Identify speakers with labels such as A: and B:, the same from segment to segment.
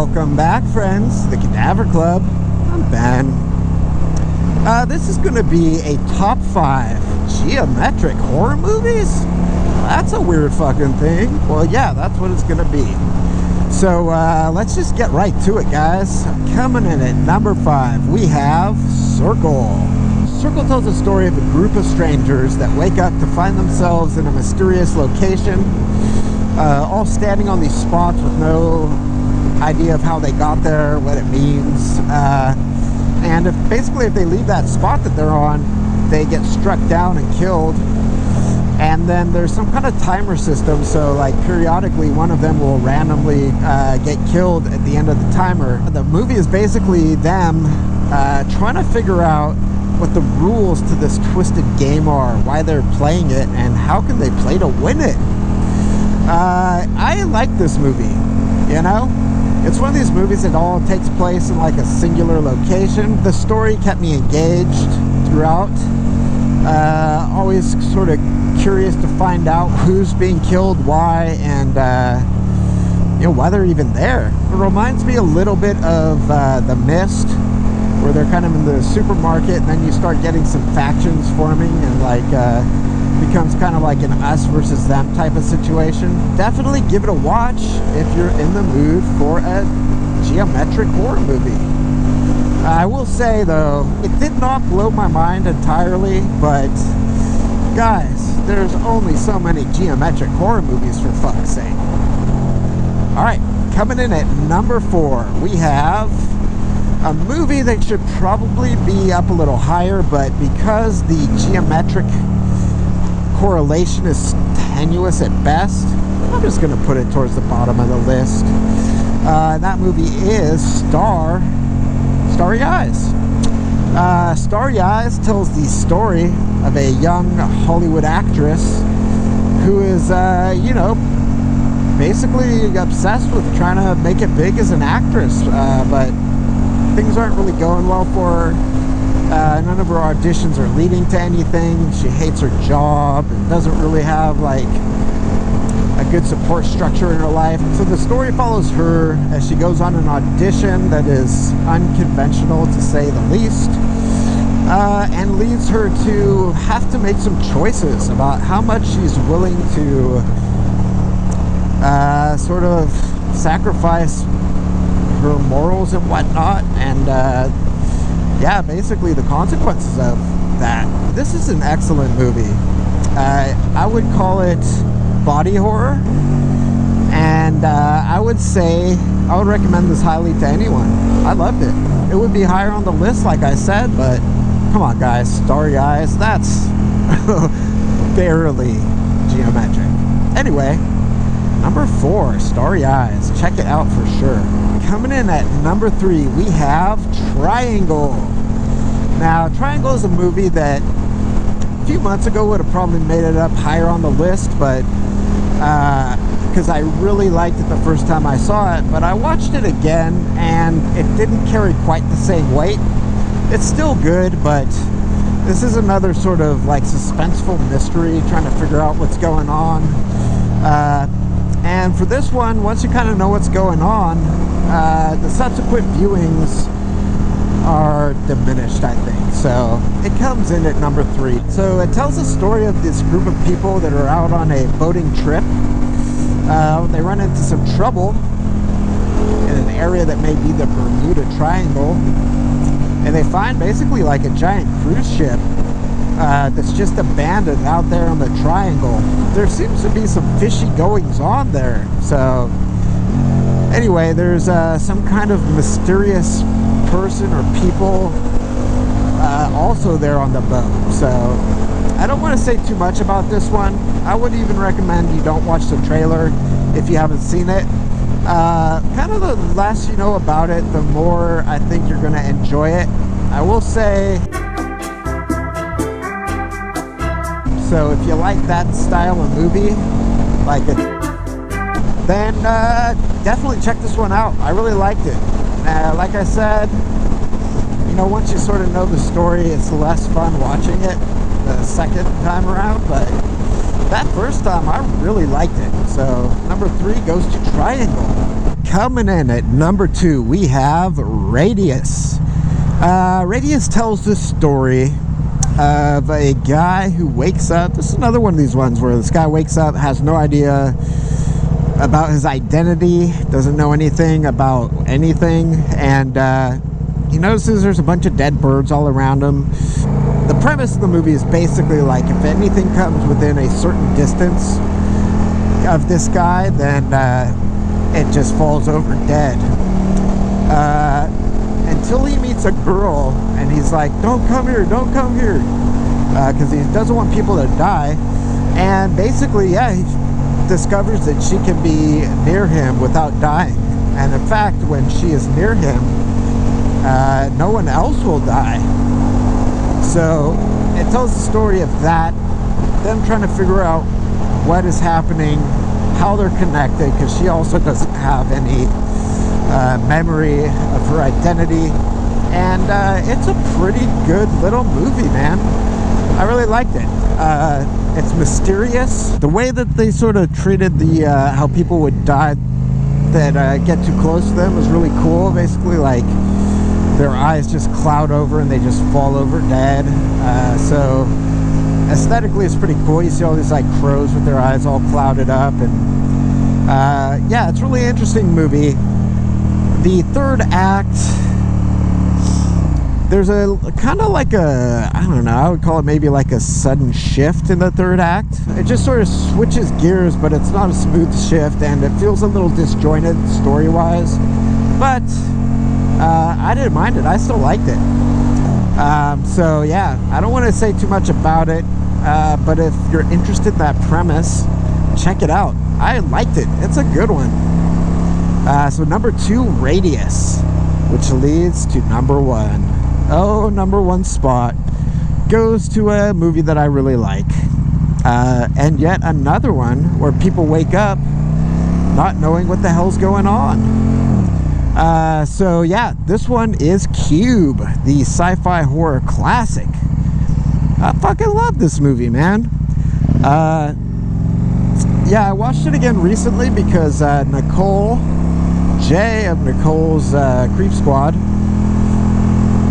A: Welcome back, friends, the Cadaver Club. I'm Ben. This is going to be a top 5 geometric horror movies? That's a weird fucking thing. Well, yeah, that's what it's going to be. So let's just get right to it, guys. Coming in at number 5, we have Circle. Circle tells a story of a group of strangers that wake up to find themselves in a mysterious location, all standing on these spots with no idea of how they got there, what it means, and if they leave that spot that they're on, they get struck down and killed. And then there's some kind of timer system, so like periodically one of them will randomly get killed at the end of the timer. The movie is basically them trying to figure out what the rules to this twisted game are, why they're playing it, and how can they play to win it. I like this movie, you know? It's one of these movies that all takes place in like a singular location. The story kept me engaged throughout. Always sort of curious to find out who's being killed, why, and why they're even there. It reminds me a little bit of The Mist, where they're kind of in the supermarket and then you start getting some factions forming and like becomes kind of like an us versus them type of situation. Definitely give it a watch if you're in the mood for a geometric horror movie. I will say though, it did not blow my mind entirely, but guys, there's only so many geometric horror movies, for fuck's sake. Alright, coming in at number 4, we have a movie that should probably be up a little higher, but because the geometric correlation is tenuous at best, I'm just going to put it towards the bottom of the list. That movie is Starry Eyes. Starry Eyes tells the story of a young Hollywood actress who is, basically obsessed with trying to make it big as an actress, but things aren't really going well for her. None of her auditions are leading to anything. She hates her job and doesn't really have like a good support structure in her life. So the story follows her as she goes on an audition that is unconventional, to say the least, and leads her to have to make some choices about how much she's willing to sort of sacrifice her morals and whatnot, and basically the consequences of that. This is an excellent movie. I would call it body horror, and I would recommend this highly to anyone. I loved it. It would be higher on the list, like I said, but come on guys, Starry Eyes, that's barely geometric. Anyway, number 4, Starry Eyes. Check it out for sure. Coming in at number 3, we have Triangle. Now, Triangle is a movie that a few months ago would have probably made it up higher on the list, but because I really liked it the first time I saw it, but I watched it again and it didn't carry quite the same weight. It's still good, but this is another sort of like suspenseful mystery, trying to figure out what's going on. And for this one, once you kind of know what's going on, the subsequent viewings are diminished, I think. So it comes in at number 3. So it tells the story of this group of people that are out on a boating trip. They run into some trouble in an area that may be the Bermuda Triangle, and they find basically like a giant cruise ship that's just abandoned out there on the triangle. There seems to be some fishy goings on there. So anyway, there's some kind of mysterious person or people also there on the boat. So I don't want to say too much about this one. I would even recommend you don't watch the trailer if you haven't seen it. Kind of the less you know about it, the more I think you're going to enjoy it. I will say, so if you like that style of movie, then definitely check this one out. I really liked it. Like I said, once you sort of know the story, it's less fun watching it the second time around, but that first time I really liked it. So number 3 goes to Triangle. coming in at number 2, we have Radius. Radius tells the story of a guy who wakes up. This is another one of these ones where this guy wakes up, has no idea about his identity, doesn't know anything about anything, and he notices there's a bunch of dead birds all around him. The premise of the movie is basically like, if anything comes within a certain distance of this guy, then it just falls over dead. Until he meets a girl, and he's like, don't come here, because he doesn't want people to die. And basically, yeah, he discovers that she can be near him without dying. And in fact, when she is near him, no one else will die. So it tells the story of that, them trying to figure out what is happening, how they're connected, because she also doesn't have any memory of her identity. And it's a pretty good little movie, man. I really liked it. It's mysterious. The way that they sort of treated the how people would die that get too close to them was really cool. Basically, like, their eyes just cloud over and they just fall over dead. So aesthetically, it's pretty cool. You see all these like crows with their eyes all clouded up, and yeah, it's a really interesting movie. The third act, there's a kind of like a, I don't know, I would call it maybe like a sudden shift in the third act. It just sort of switches gears, but it's not a smooth shift, and it feels a little disjointed story-wise. But I didn't mind it. I still liked it. So yeah, I don't want to say too much about it, but if you're interested in that premise, check it out. I liked it. It's a good one. So number 2, Radius, which leads to number 1. Oh, number 1 spot goes to a movie that I really like. And yet another one where people wake up not knowing what the hell's going on. So yeah, this one is Cube, the sci-fi horror classic. I fucking love this movie, man. Yeah, I watched it again recently because Nicole J of Nicole's Creep Squad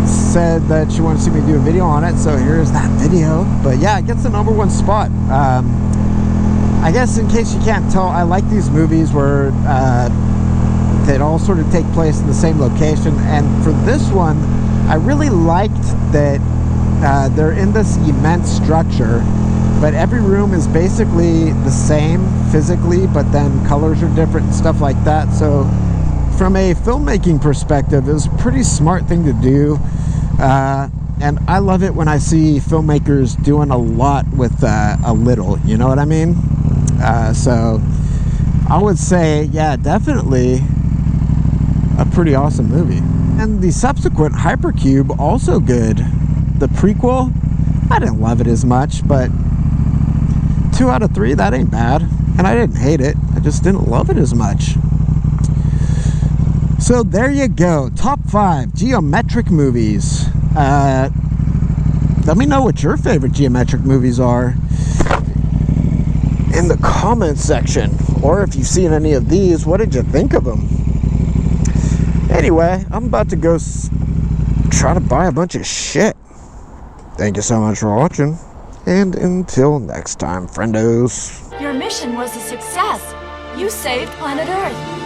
A: said that she wanted to see me do a video on it, so here's that video. But yeah, it gets the number 1 spot. I guess in case you can't tell, I like these movies where that all sort of take place in the same location, and for this one I really liked that they're in this immense structure, but every room is basically the same physically, but then colors are different and stuff like that. So from a filmmaking perspective, it was a pretty smart thing to do, and I love it when I see filmmakers doing a lot with a little, you know what I mean? So I would say, yeah, definitely a pretty awesome movie. And the subsequent Hypercube, also good. The prequel, I didn't love it as much, but 2 out of 3, that ain't bad. And I didn't hate it, I just didn't love it as much. So there you go, top 5 Geometric movies. Let me know what your favorite Geometric movies are in the comments section, or if you've seen any of these, what did you think of them? Anyway, I'm about to go try to buy a bunch of shit. Thank you so much for watching, and until next time, friendos.
B: Your mission was a success. You saved planet Earth.